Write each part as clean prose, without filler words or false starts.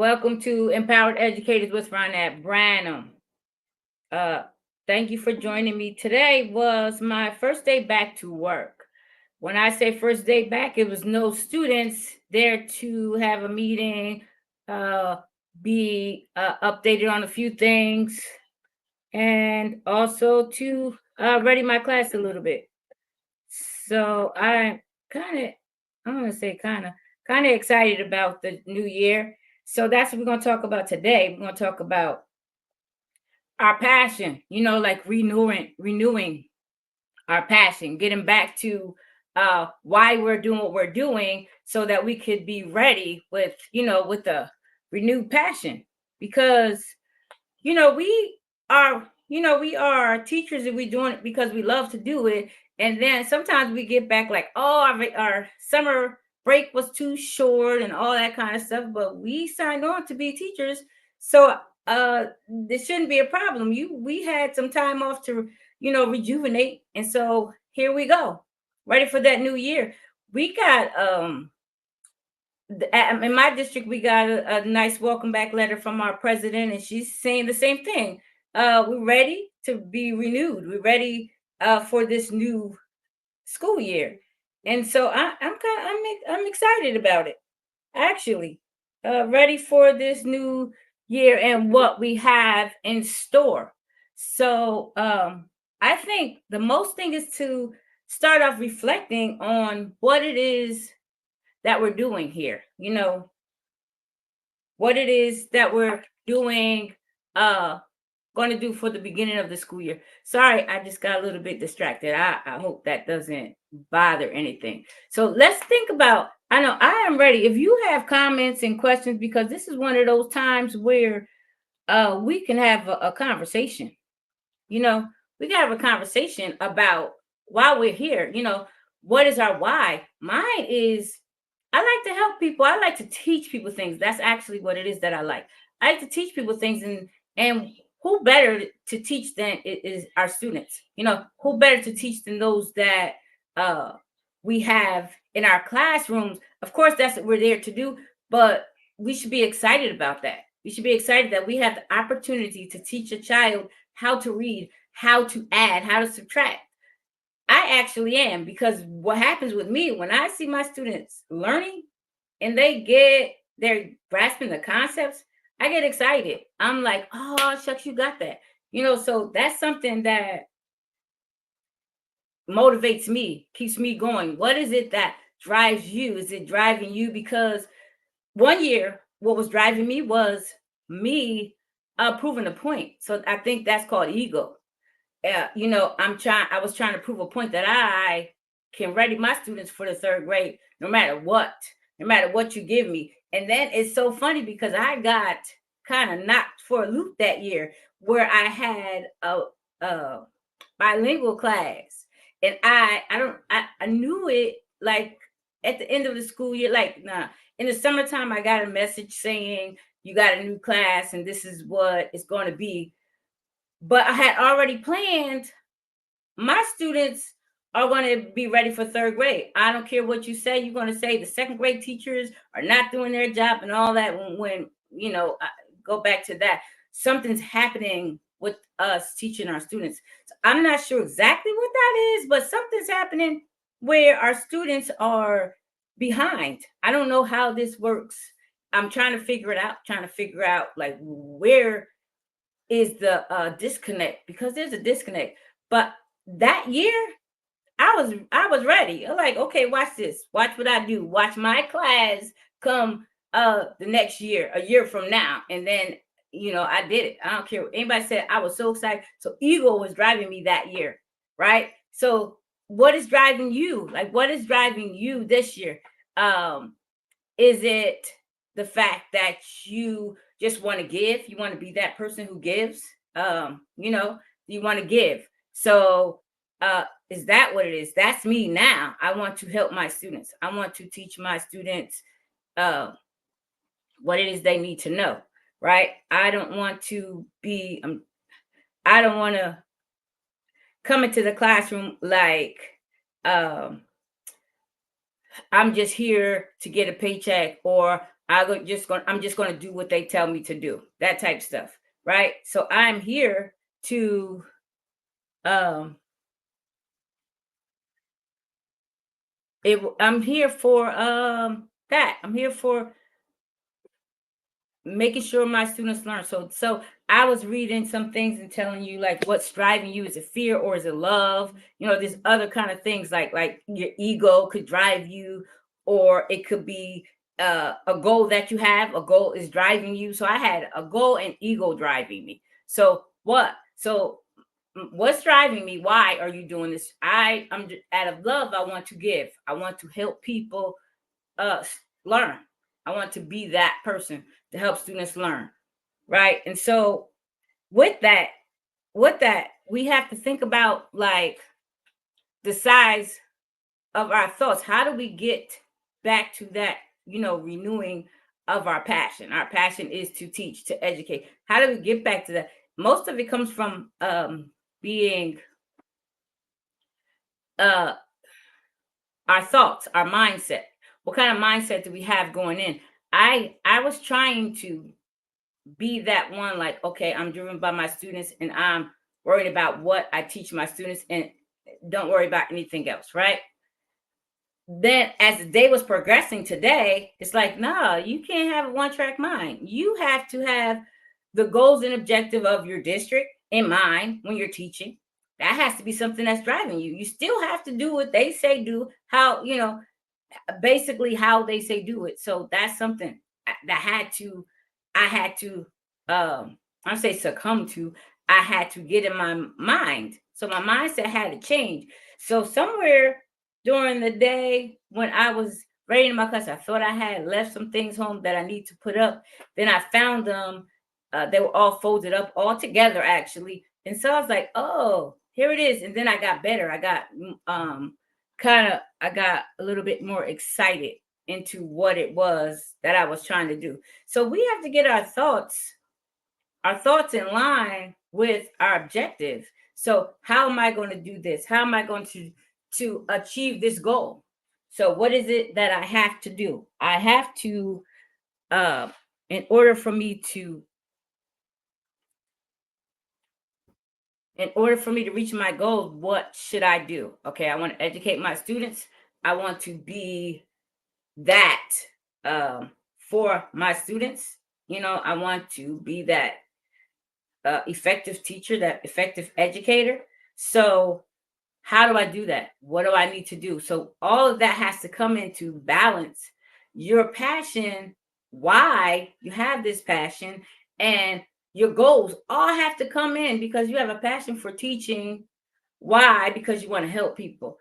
Welcome to Empowered Educators with Ronette Branham. Uh, Thank you for joining me. Today was my first day back to work. When I say first day back, it was no students there to have a meeting, uh, be updated on a few things, and also to ready my class a little bit. So kind of, I'm gonna say kind of excited about the new year. So that's what we're gonna talk about today. We're gonna talk about our passion. Like renewing our passion, getting back to why we're doing what we're doing, so that we could be ready with with a renewed passion. Because we are teachers, and we're doing it because we love to do it. And then sometimes we get back like, oh, our summer break was too short and all that kind of stuff, but we signed on to be teachers. So this shouldn't be a problem. We had some time off to rejuvenate, and so here we go, ready for that new year. We got in my district, we got a nice welcome back letter from our president, and she's saying the same thing. We're ready to be renewed. We're ready for this new school year, and so I'm excited about it. Actually, ready for this new year and what we have in store. So I think the most thing is to start off reflecting on what it is that we're doing here. What it is that we're doing, going to do for the beginning of the school year. Sorry, I just got a little bit distracted. I hope that doesn't bother anything. So let's think about, I know I am ready. If you have comments and questions, because this is one of those times where we can have a conversation. You know, we can have a conversation about why we're here. What is our why? Mine is, I like to help people. I like to teach people things. That's actually what it is that I like. I like to teach people things, and who better to teach than is our students? Who better to teach than those that uh we have in our classrooms? Of course, that's what we're there to do, but we should be excited about that. We should be excited that we have the opportunity to teach a child how to read, how to add, how to subtract. I actually am, because what happens with me when I see my students learning and they're grasping the concepts, I get excited. I'm like, oh shucks, you got that. So that's something that motivates me, keeps me going. What is it that drives you? Is it driving you because one year what was driving me was me proving a point. So I think that's called ego. I was trying to prove a point that I can ready my students for the third grade, no matter what you give me. And then it's so funny because I got kind of knocked for a loop that year, where I had a bilingual class, and I knew it, like, at the end of the school year. Like, nah, in the summertime I got a message saying you got a new class and this is what it's going to be. But I had already planned, my students are going to be ready for third grade. I don't care what you say. You're going to say the second grade teachers are not doing their job and all that. When I go back to that, something's happening with us teaching our students. So I'm not sure exactly what that is, but something's happening where our students are behind. I don't know how this works. I'm trying to figure it out, like, where is the disconnect, because there's a disconnect. But that year, I was ready. I'm like, okay, watch this. Watch what I do. Watch my class come the next year, a year from now. And then, I did it. I don't care what anybody said. I was so excited. So ego was driving me that year, right? So what is driving you? Like, what is driving you this year? Is it the fact that you just want to give? You want to be that person who gives? You want to give. So is that what it is? That's me now. I want to help my students. I want to teach my students uh, what it is they need to know, right? I don't want to be, I don't want to come into the classroom like, um, I'm just here to get a paycheck, or I'm just gonna do what they tell me to do. That type stuff, right? So I'm here to um I'm here for that. I'm here for making sure my students learn. So I was reading some things and telling you like what's driving you. Is it fear or is it love? There's other kind of things like your ego could drive you, or it could be a goal that you have. A goal is driving you. So I had a goal and ego driving me. What's driving me? Why are you doing this? Out of love. I want to give. I want to help people uh learn. I want to be that person to help students learn, right? And so with that, we have to think about like the size of our thoughts. How do we get back to that, renewing of our passion? Our passion is to teach, to educate. How do we get back to that? Most of it comes from being uh our thoughts, our mindset. What kind of mindset do we have going in? I was trying to be that one, like, okay, I'm driven by my students and I'm worried about what I teach my students and don't worry about anything else, right? Then as the day was progressing today, it's like, no, you can't have a one-track mind. You have to have the goals and objective of your district in mind when you're teaching. That has to be something that's driving you. You still have to do what they say do, how, basically how they say do it. So that's something that I had to I say succumb to. I had to get in my mind. So my mindset had to change. So somewhere during the day when I was writing my class, I thought I had left some things home that I need to put up. Then I found them. They were all folded up all together actually. And so I was like, oh, here it is. And then I got better. I got a little bit more excited into what it was that I was trying to do. So we have to get our thoughts in line with our objectives. So how am I going to do this? How am I going to achieve this goal? So what is it that I have to do? I have to in order for me to reach my goals, what should I do? Okay, I want to educate my students. I want to be that for my students. I want to be that effective teacher, that effective educator. So how do I do that? What do I need to do? So all of that has to come into balance. Your passion, why you have this passion, and your goals all have to come in because you have a passion for teaching. Why? Because you want to help people.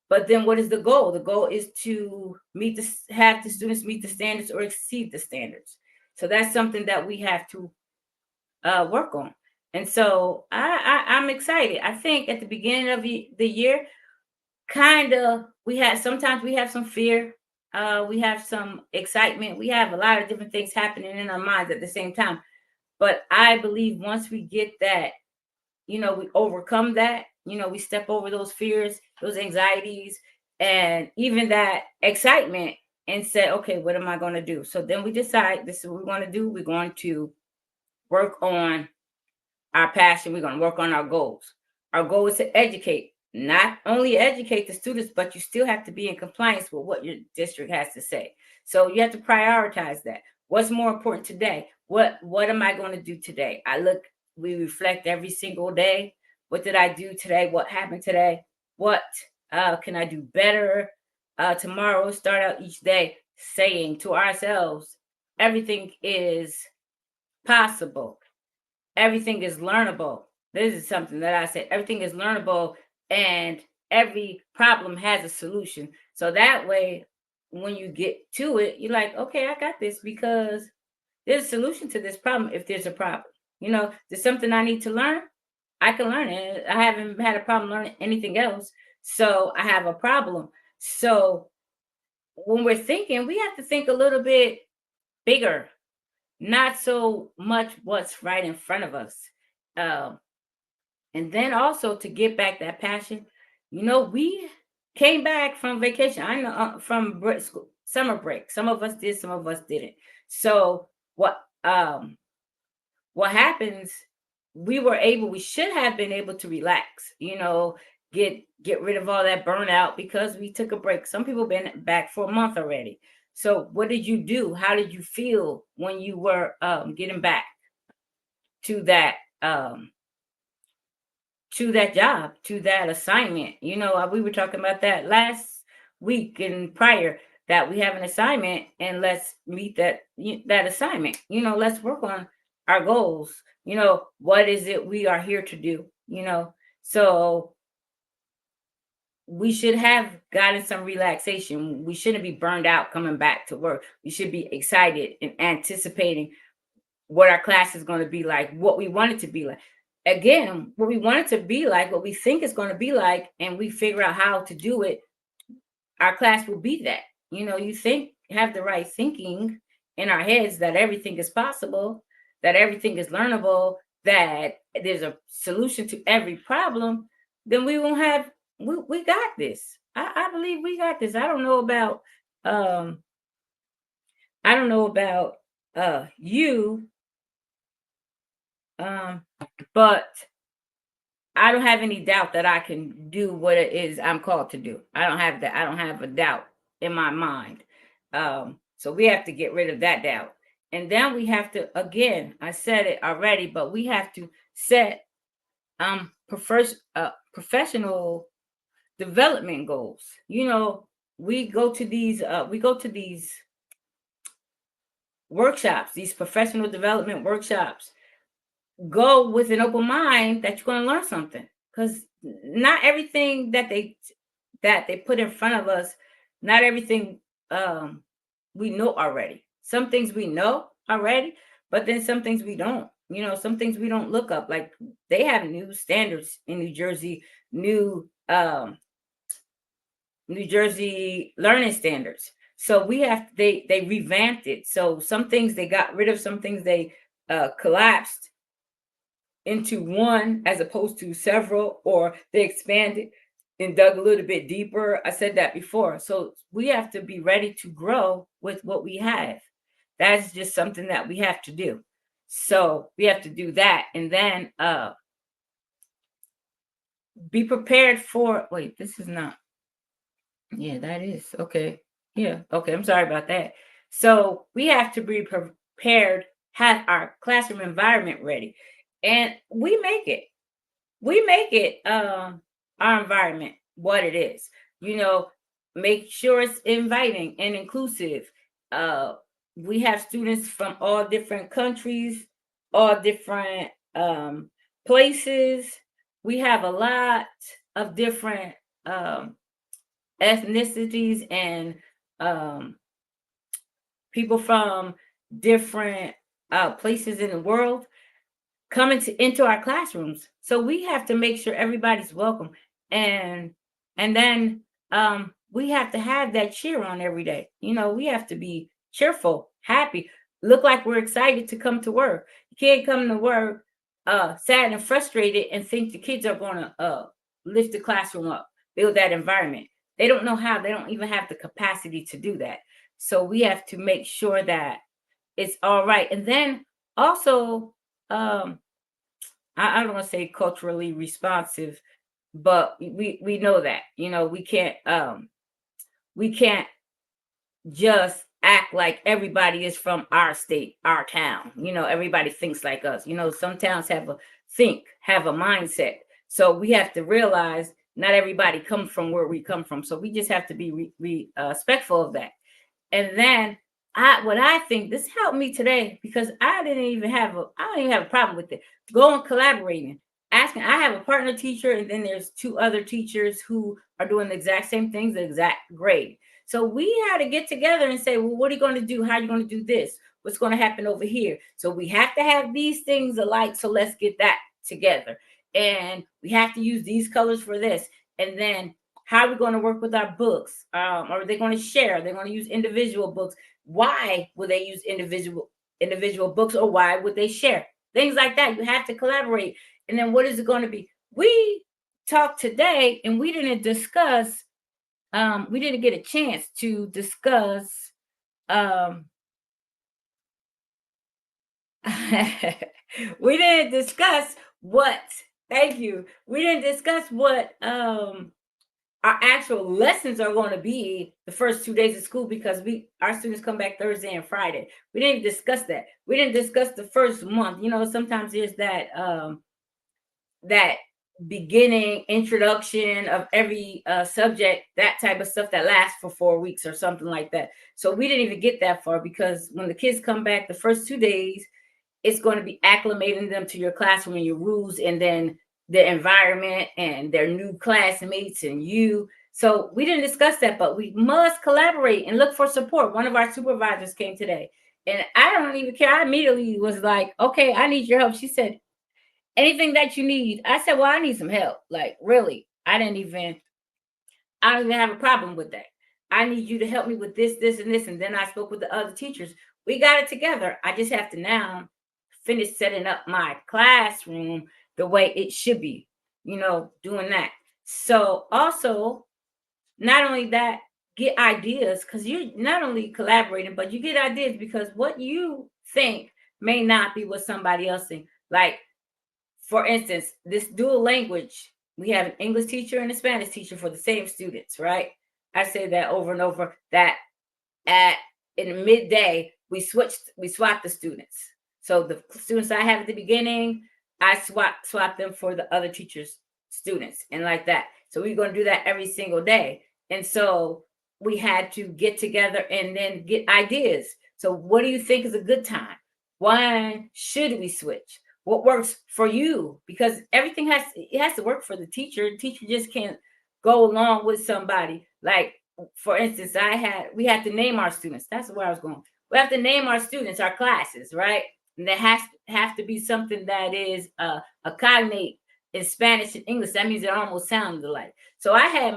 But then what is the goal? The goal is to have the students meet the standards or exceed the standards. So that's something that we have to work on. And so I'm excited. I think at the beginning of the year, kind of sometimes we have some fear, we have some excitement, we have a lot of different things happening in our minds at the same time. But I believe once we get that, we overcome that, we step over those fears, those anxieties, and even that excitement, and say, okay, what am I going to do? So then we decide this is what we're going to do. We're going to work on our passion. We're going to work on our goals. Our goal is to educate, not only educate the students, but you still have to be in compliance with what your district has to say. So you have to prioritize that. What's more important today? What am I going to do today? We reflect every single day. What did I do today? What happened today? What can I do better tomorrow? Start out each day saying to ourselves, everything is possible. Everything is learnable. This is something that I said. Everything is learnable and every problem has a solution. So that way, when you get to it, you're like, okay, I got this because there's a solution to this problem if there's a problem. There's something I need to learn. I can learn it. I haven't had a problem learning anything else. So I have a problem. So when we're thinking, we have to think a little bit bigger, not so much what's right in front of us. Um, and then also to get back that passion, we came back from vacation. I know from summer break. Some of us did, some of us didn't. So what happens, we should have been able to relax, get rid of all that burnout because we took a break. Some people been back for a month already. So what did you do? How did you feel when you were getting back to that um to that job, to that assignment? We were talking about that last week and prior, that we have an assignment and let's meet that assignment. Let's work on our goals. What is it we are here to do? So we should have gotten some relaxation. We shouldn't be burned out coming back to work. We should be excited and anticipating what our class is going to be like, what we want it to be like. Again, what we want it to be like, what we think it's going to be like, and we figure out how to do it, our class will be that. You have the right thinking in our heads that everything is possible, that everything is learnable, that there's a solution to every problem, then we won't have, we got this. I believe we got this. Um, I don't know about you, um, but I don't have any doubt that I can do what it is I'm called to do. I don't have that. I don't have a doubt in my mind. So we have to get rid of that doubt. And then we have to, again, I said it already, but we have to set professional development goals. We go to these workshops, these professional development workshops. Go with an open mind that you're going to learn something, because not everything that they put in front of us, not everything um we know already. Some things we know already, but then some things we don't. Some things we don't look up. Like, they have new standards in New Jersey, new New Jersey learning standards. So they revamped it. So some things they got rid of, some things they collapsed into one as opposed to several, or they expanded and dug a little bit deeper. I said that before. So we have to be ready to grow with what we have. That's just something that we have to do. So we have to do that, and then be prepared for, wait, this is not, yeah, that is okay. Yeah, okay, I'm sorry about that. So we have to be prepared, have our classroom environment ready, and we make it our environment what it is. you know make sure it's inviting and inclusive. uh we have students from all different countries, all different places. We have a lot of different um ethnicities and um people from different places in the world coming into our classrooms. So we have to make sure everybody's welcome, and then we have to have that cheer on every day. We have to be cheerful, happy, look like we're excited to come to work. You can't come to work sad and frustrated and think the kids are going to lift the classroom up, build that environment. They don't know how. They don't even have the capacity to do that. So we have to make sure that it's all right. And then also, um I don't want to say culturally responsive, but we know that, we can't just act like everybody is from our state, our town. Everybody thinks like us. Some towns have a mindset. So we have to realize not everybody comes from where we come from. So we just have to be respectful of that. And then what I think this helped me today, because I don't even have a problem with it. Going collaborating, asking. I have a partner teacher, and then there's two other teachers who are doing the exact same things, the exact grade. So we had to get together and say, well, what are you going to do? How are you going to do this? What's going to happen over here? So we have to have these things alike. So let's get that together. And we have to use these colors for this. And then how are we going to work with our books? Are they going to share? They're going to use individual books. Why would they use individual books, or why would they share? Things like that. You have to collaborate. And then what is it going to be? We talked today, and we didn't discuss. We didn't get a chance to discuss We didn't discuss what, thank you. We didn't discuss what our actual lessons are going to be the first 2 days of school, because our students come back Thursday and Friday. We didn't discuss that. We didn't discuss the first month. Sometimes there's that beginning introduction of every subject, that type of stuff that lasts for 4 weeks or something like that. So we didn't even get that far, because when the kids come back the first 2 days, it's going to be acclimating them to your classroom and your rules, and then the environment and their new classmates and you. So we didn't discuss that, but we must collaborate and look for support. One of our supervisors came today, and I don't even care. I immediately was like, okay, I need your help. She said, anything that you need. I said, well, I need some help. Like, really, I don't even have a problem with that. I need you to help me with this, this, and this. And then I spoke with the other teachers. We got it together. I just have to now finish setting up my classroom the way it should be, doing that. So also, not only that, get ideas, because you're not only collaborating, but you get ideas, because what you think may not be what somebody else thinks. Like, for instance, this dual language, we have an English teacher and a Spanish teacher for the same students, right? I say that over and over, that at in midday we swapped the students. So the students I have at the beginning, I swap them for the other teachers' students, and like that. So we're going to do that every single day. And so we had to get together and then get ideas. So what do you think is a good time? Why should we switch? What works for you? Because everything has to work for the teacher. The teacher just can't go along with somebody. Like, for instance, we had to name our students. That's where I was going. We have to name our students, our classes, right? And there have to be something that is a cognate in Spanish and English. That means it almost sounds alike. So I had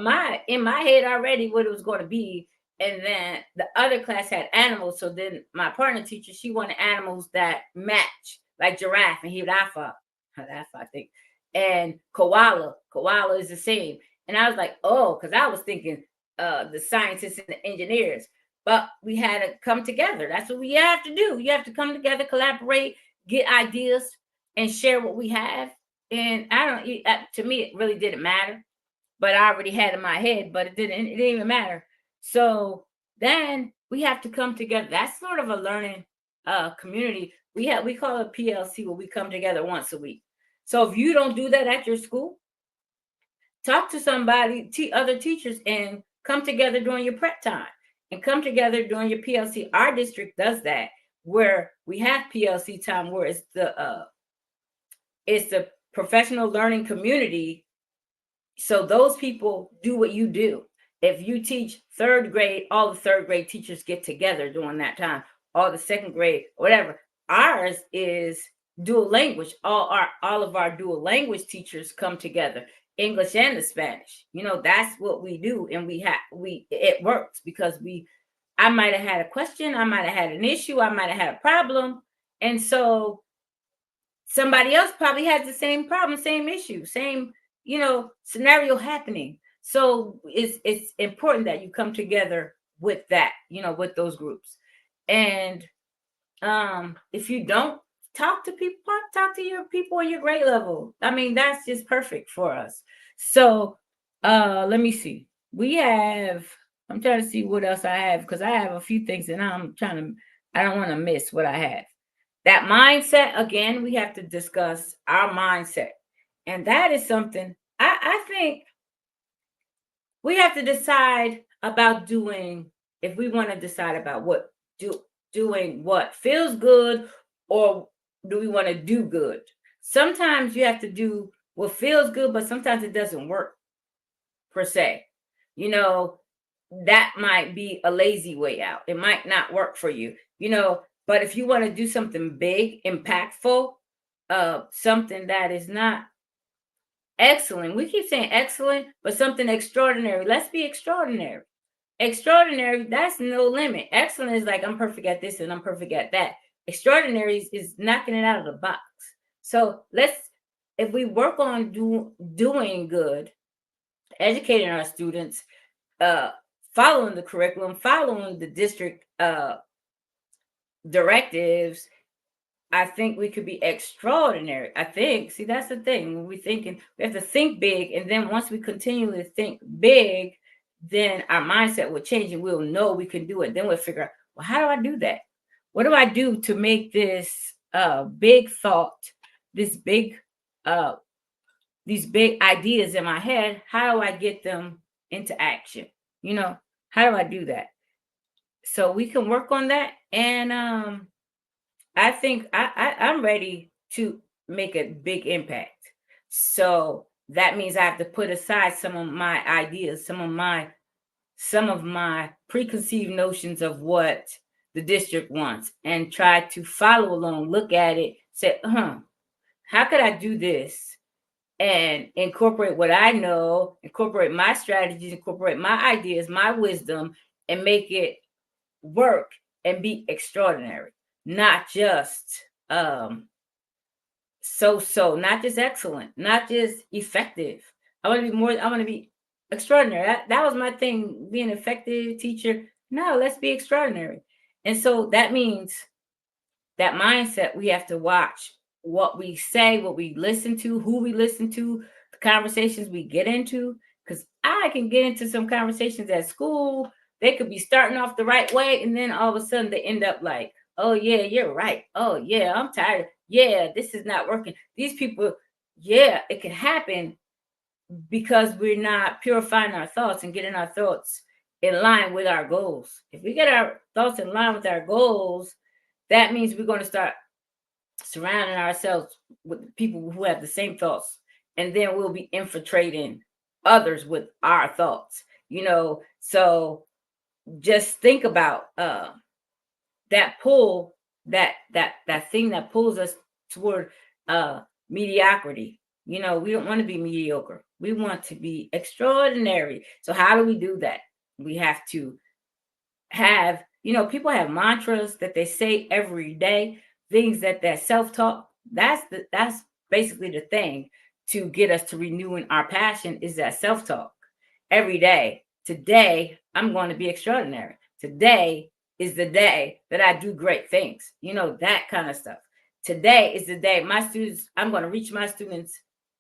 in my head already what it was going to be. And then the other class had animals. So then my partner teacher, she wanted animals that match, like giraffe and jirafa, I think, and koala. Koala is the same. And I was like, oh, because I was thinking the scientists and the engineers. But we had to come together. That's what we have to do. You have to come together, collaborate, get ideas, and share what we have. And I don't. To me, it really didn't matter. But I already had it in my head. But it didn't. It didn't even matter. So then we have to come together. That's sort of a learning community. We call it PLC, where we come together once a week. So if you don't do that at your school, talk to somebody, other teachers, and come together during your prep time, and come together during your PLC. Our district does that, where we have PLC time, where it's the professional learning community. So those people do what you do. If you teach third grade, all the third grade teachers get together during that time, all the second grade, whatever. Ours is dual language. All of our dual language teachers come together, English and the Spanish. That's what we do. And it works, because I might have had a question, I might have had an issue, I might have had a problem. And so somebody else probably has the same problem, same issue, same, scenario happening. So it's important that you come together with that, with those groups. And if you don't talk to people, talk to your people on your grade level. I mean, that's just perfect for us. So let me see. I'm trying to see what else I have, because I have a few things, and I don't want to miss what I have. That mindset, again, we have to discuss our mindset. And that is something I think we have to decide about doing, if we want to decide about doing what feels good, or do we want to do good. Sometimes you have to do what feels good, but sometimes it doesn't work per se. That might be a lazy way out. It might not work for you. But if you want to do something big, impactful, something that is not excellent. We keep saying excellent, but something extraordinary. Let's be extraordinary. Extraordinary, that's no limit. Excellent is like, I'm perfect at this and I'm perfect at that. Extraordinary is knocking it out of the box. So if we work on doing good, educating our students, following the curriculum, following the district directives, I think we could be extraordinary. I think, see, that's the thing. When we thinking, we have to think big, and then once we continually think big, then our mindset will change, and we'll know we can do it. Then we'll figure out, well, how do I do that? What do I do to make this big thought, this big uh these big ideas in my head? How do I get them into action? You know, how do I do that? So we can work on that, and I think I'm ready to make a big impact. So that means I have to put aside some of my ideas, some of my preconceived notions of what the district wants, and try to follow along, look at it, say, how could I do this? And incorporate what I know, incorporate my strategies, incorporate my ideas, my wisdom, and make it work and be extraordinary, not just not just excellent, not just effective. I want to be extraordinary. That was my thing, being an effective teacher. No, let's be extraordinary. And so that means that mindset, we have to watch what we say, what we listen to, who we listen to, the conversations we get into. Because I can get into some conversations at school, they could be starting off the right way, and then all of a sudden they end up like, oh yeah, you're right, oh yeah, I'm tired, yeah, this is not working, these people. Yeah, it can happen because we're not purifying our thoughts and getting our thoughts in line with our goals. If we get our thoughts in line with our goals, that means we're going to start surrounding ourselves with people who have the same thoughts, and then we'll be infiltrating others with our thoughts. So just think about that pull, that thing that pulls us toward uh mediocrity. We don't want to be mediocre, we want to be extraordinary. So how do we do that? We have to have, people have mantras that they say every day, things that self-talk. That's basically the thing to get us to renewing our passion, is that self-talk every day. Today I'm going to be extraordinary. Today is the day that I do great things, that kind of stuff. Today is the day I'm going to reach my students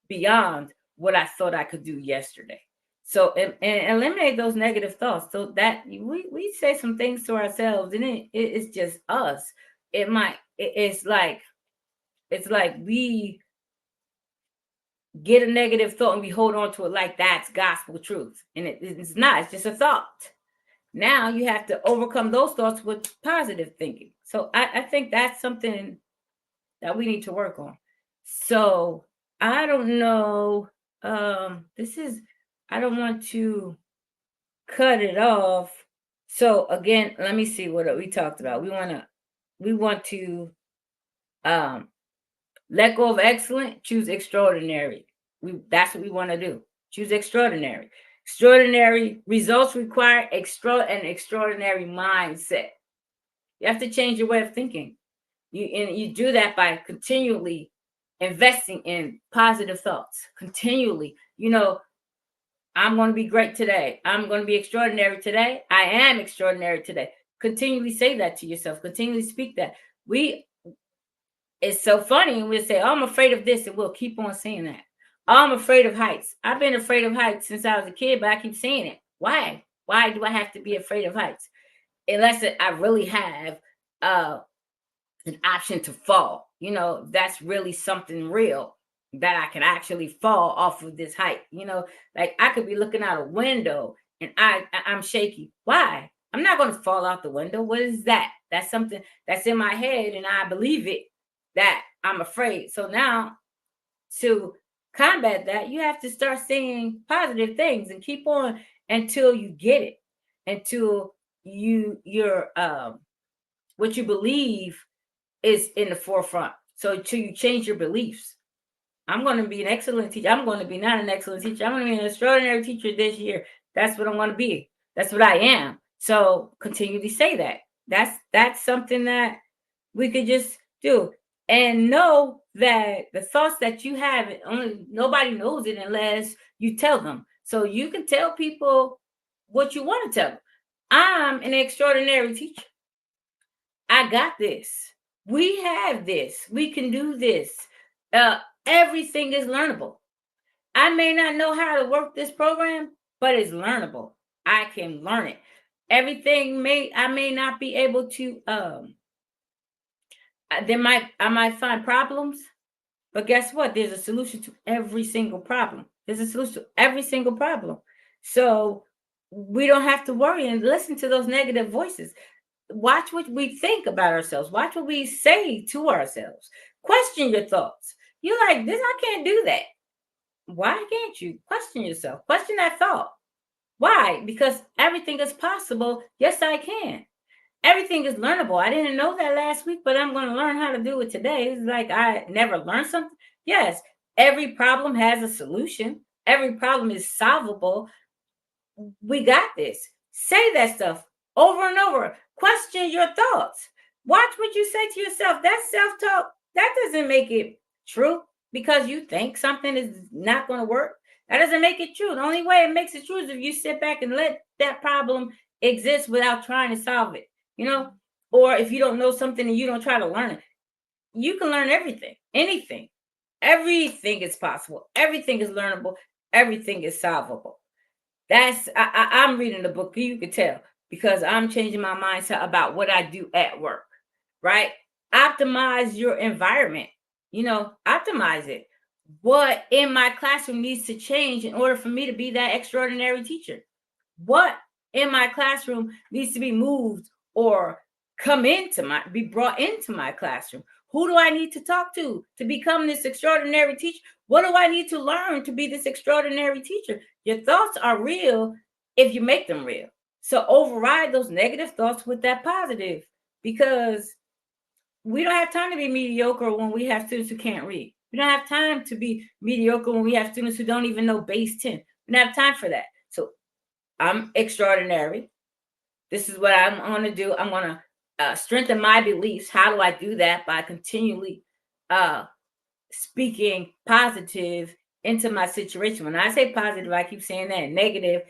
beyond what I thought I could do yesterday. So and eliminate those negative thoughts, so that we say some things to ourselves, and it's just us. It's like we get a negative thought and we hold on to it like that's gospel truth, and it's not. It's just a thought. Now you have to overcome those thoughts with positive thinking. So I think that's something that we need to work on. So I don't know. This is, I don't want to cut it off. So again, let me see what we talked about. We want to um let go of excellent, choose extraordinary. That's what we want to do. Choose extraordinary. Extraordinary results require an extraordinary mindset. You have to change your way of thinking. You do that by continually investing in positive thoughts. Continually, I'm going to be great today. I'm going to be extraordinary today. I am extraordinary today. Continually say that to yourself. Continually speak that. It's so funny. And we'll say, oh, I'm afraid of this. And we'll keep on saying that. Oh, I'm afraid of heights. I've been afraid of heights since I was a kid, but I keep saying it. Why? Why do I have to be afraid of heights? Unless I really have an option to fall. That's really something real, that I can actually fall off of this height. Like I could be looking out a window and I'm shaky. Why? I'm not going to fall out the window. What is that? That's something that's in my head, and I believe it, that I'm afraid. So now, to combat that, you have to start saying positive things and keep on until you get it, until you're what you believe is in the forefront. So till you change your beliefs. I'm going to be an excellent teacher. I'm going to be not an excellent teacher. I'm going to be an extraordinary teacher this year. That's what I'm going to be. That's what I am. So continually say that. That's something that we could just do, and know that the thoughts that you have, only nobody knows it unless you tell them. So you can tell people what you want to tell them. I'm an extraordinary teacher. I got this. We have this. We can do this. Uh, Everything is learnable. I may not know how to work this program, but it's learnable. I can learn it. I may not be able to I might find problems, but guess what? There's a solution to every single problem. There's a solution to every single problem. So we don't have to worry and listen to those negative voices. Watch what we think about ourselves. Watch what we say to ourselves. Question your thoughts. You're like, this, I can't do that. Why can't you? Question yourself. Question that thought. Why? Because everything is possible. Yes, I can. Everything is learnable. I didn't know that last week, but I'm going to learn how to do it today. It's like I never learned something. Yes, every problem has a solution. Every problem is solvable. We got this. Say that stuff over and over. Question your thoughts. Watch what you say to yourself. That self talk, that doesn't make it true because you think something is not going to work. That doesn't make it true. The only way it makes it true is if you sit back and let that problem exist without trying to solve it, you know? Or if you don't know something and you don't try to learn it, you can learn everything, anything. Everything is possible. Everything is learnable. Everything is solvable. I'm reading the book. You can tell because I'm changing my mindset about what I do at work. Right? Optimize your environment. Optimize it. What in my classroom needs to change in order for me to be that extraordinary teacher? What in my classroom needs to be moved or be brought into my classroom? Who do I need to talk to become this extraordinary teacher? What do I need to learn to be this extraordinary teacher? Your thoughts are real if you make them real. So override those negative thoughts with that positive, because we don't have time to be mediocre when we have students who can't read. We don't have time to be mediocre when we have students who don't even know base 10. We don't have time for that. So I'm extraordinary. This is what I'm going to do. I'm going to strengthen my beliefs. How do I do that? By continually speaking positive into my situation. When I say positive, I keep saying that. Negative,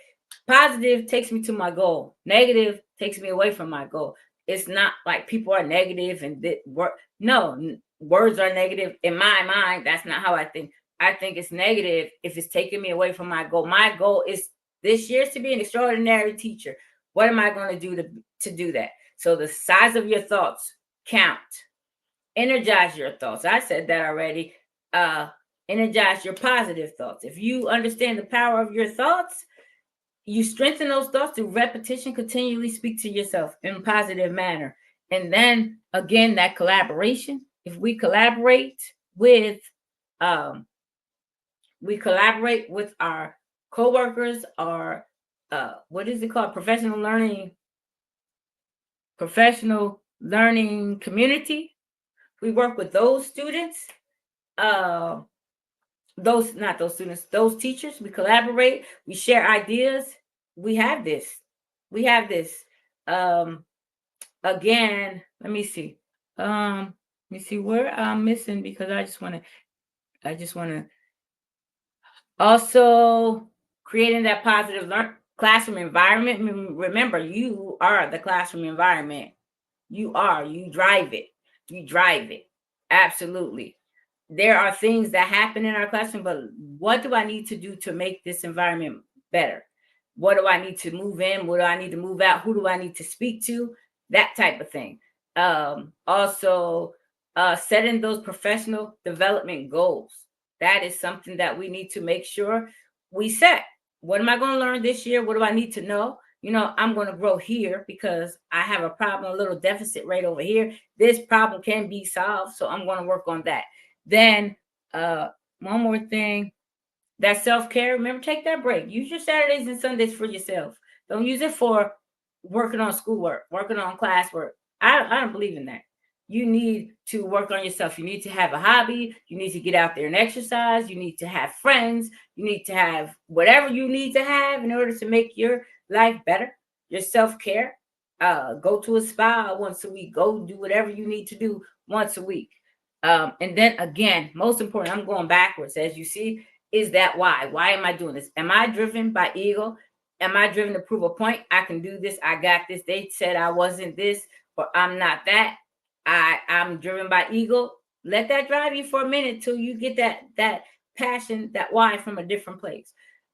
positive takes me to my goal. Negative takes me away from my goal. It's not like people are negative and words are negative. In my mind, that's not how I think. I think it's negative if it's taking me away from my goal. My goal is this year to be an extraordinary teacher. What am I going to do to do that? So the size of your thoughts count. Energize your thoughts. I said that already. Energize your positive thoughts. If you understand the power of your thoughts, you strengthen those thoughts through repetition. Continually speak to yourself in a positive manner. And then again, that collaboration. If we collaborate with our coworkers, our what is it called? Professional learning community. We work with those students, those teachers. We collaborate, we share ideas. We have this. Again, let me see. Where I'm missing, because I just want to also creating that positive classroom environment. Remember, you are the classroom environment. You drive it. Absolutely. There are things that happen in our classroom, but what do I need to do to make this environment better? What do I need to move in? What do I need to move out? Who do I need to speak to? That type of thing. Also, setting those professional development goals. That is something that we need to make sure we set. What am I going to learn this year? What do I need to know? I'm going to grow here because I have a problem, a little deficit right over here. This problem can be solved, so I'm going to work on that. Then one more thing, that self-care. Remember, take that break. Use your Saturdays and Sundays for yourself. Don't use it for working on schoolwork, working on classwork. I don't believe in that. You need to work on yourself. You need to have a hobby. You need to get out there and exercise. You need to have friends. You need to have whatever you need to have in order to make your life better. Your self-care. Go to a spa once a week. Go do whatever you need to do once a week. And then again, most important, I'm going backwards, as you see, is that why? Why am I doing this? Am I driven by ego? Am I driven to prove a point? I can do this. I got this. They said I wasn't this, or I'm not that. I'm driven by ego. Let that drive you for a minute till you get that passion, that why from a different place.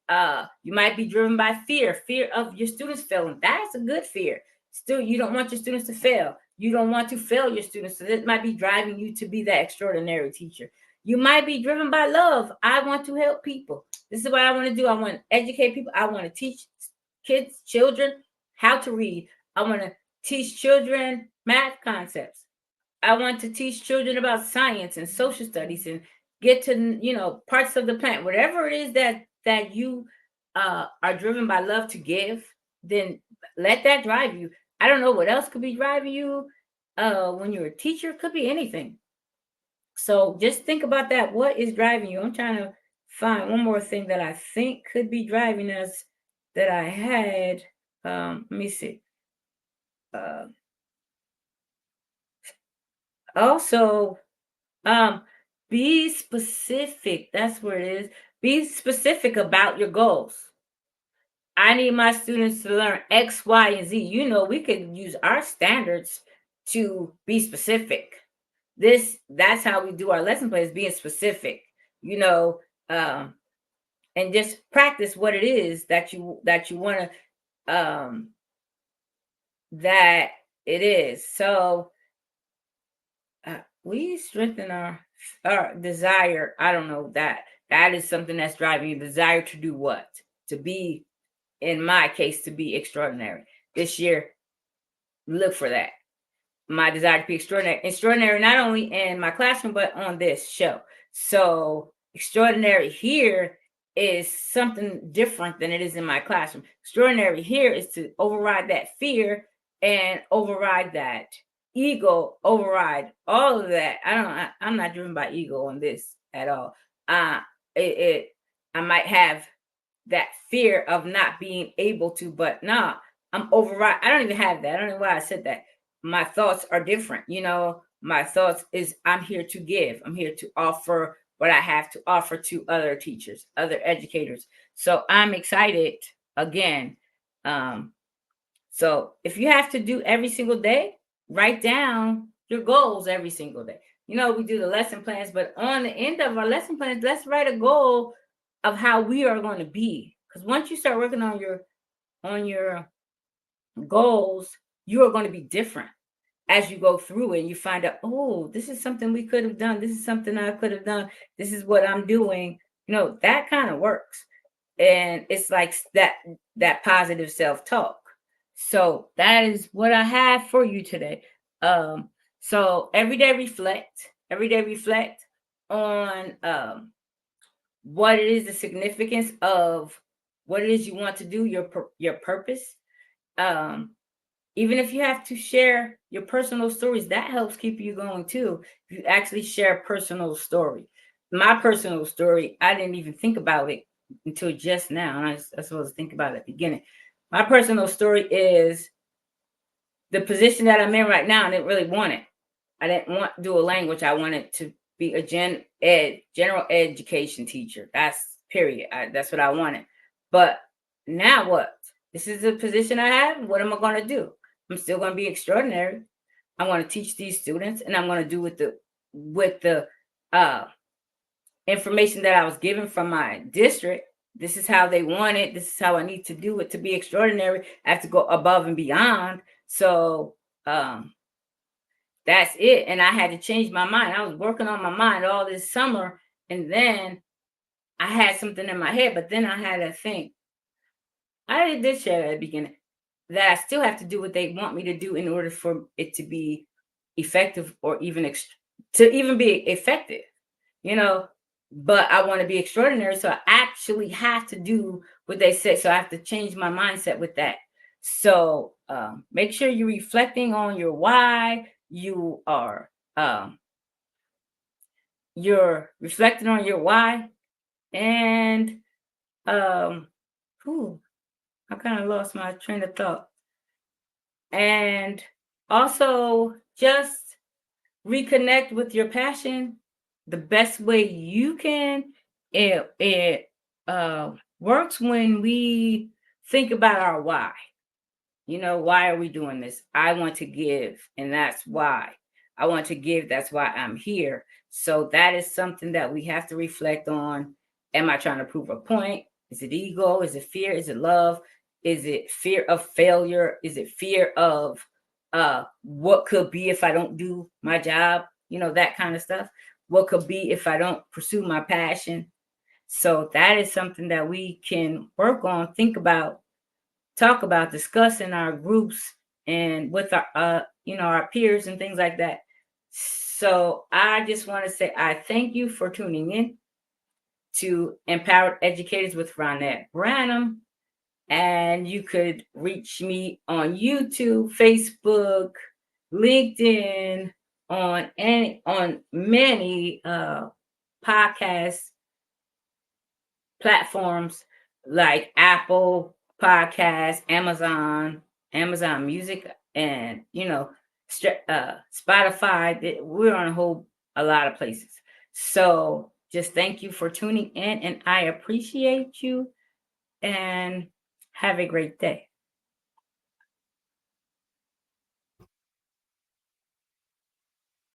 You might be driven by fear of your students failing. That's a good fear. Still, you don't want your students to fail. You don't want to fail your students. So that might be driving you to be that extraordinary teacher. You might be driven by love. I want to help people. This is what I want to do. I want to educate people. I want to teach kids, children how to read. I want to teach children math concepts. I want to teach children about science and social studies and get to parts of the plant. Whatever it is that you are driven by love to give, then let that drive you. I don't know what else could be driving you when you're a teacher. Could be anything. So just think about that. What is driving you? I'm trying to find one more thing that I think could be driving us that I had. Let me see. Uh, also, Um, be specific. That's where it is. Be specific about your goals. I need my students to learn X, Y, and Z. We could use our standards to be specific. That's how we do our lesson plans, being specific, you know, um, and just practice what it is that you want to that it is. So we strengthen our desire. I don't know, that is something that's driving you. Desire to do what? To be, in my case, to be extraordinary. This year, look for that. My desire to be extraordinary not only in my classroom but on this show. So extraordinary here is something different than it is in my classroom. Extraordinary here is to override that fear and override that ego, override all of that. I'm not driven by ego on this at all. uh I might have that fear of not being able to, but nah, I'm override. I don't even have that. I don't know why I said that. My thoughts are different. My thoughts is I'm here to give. I'm here to offer what I have to offer to other teachers, other educators. So I'm excited again. Um, so if you have to do every single day, write down your goals every single day. We do the lesson plans, but on the end of our lesson plans, let's write a goal of how we are going to be. Because once you start working on your goals, you are going to be different as you go through it. And you find out, oh, this is something we could have done. This is something I could have done. This is what I'm doing. That kind of works. And it's like that positive self-talk. So that is what I have for you today. So every day reflect on what it is, the significance of what it is you want to do, your purpose. Um, Even if you have to share your personal stories, that helps keep you going too. If you actually share a personal story. My personal story, I didn't even think about it until just now. I was supposed to think about it at the beginning. My personal story is the position that I'm in right now. I didn't really want it. I didn't want dual language. I wanted to be a general education teacher. That's period. That's what I wanted. But now what? This is the position I have. What am I going to do? I'm still going to be extraordinary. I want to teach these students, and I'm going to do with the uh, information that I was given from my district. This is how they want it. This is how I need to do it to be extraordinary. I have to go above and beyond. So that's it. And I had to change my mind. I was working on my mind all this summer, and then I had something in my head, but then I had to think. I did share at the beginning that I still have to do what they want me to do in order for it to be effective, or even to even be effective, you know. But I want to be extraordinary, so I actually have to do what they say. So I have to change my mindset with that. So make sure you're reflecting on your why. Um, you're reflecting on your why, and um, whew, I kind of lost my train of thought. And also just reconnect with your passion the best way you can. It works when we think about our why. Why are we doing this? I want to give, and that's why. I want to give. That's why I'm here. So that is something that we have to reflect on. Am I trying to prove a point? Is it ego? Is it fear? Is it love? Is it fear of failure? Is it fear of what could be if I don't do my job? That kind of stuff. What could be if I don't pursue my passion? So that is something that we can work on, think about, talk about, discuss in our groups and with our our peers and things like that. So I just want to say I thank you for tuning in to Empowered Educators with Ronette Branham. And you could reach me on YouTube, Facebook, LinkedIn, on many podcast platforms like Apple Podcasts, Amazon Music, and Spotify. We're on a lot of places. So just thank you for tuning in, and I appreciate you. And have a great day.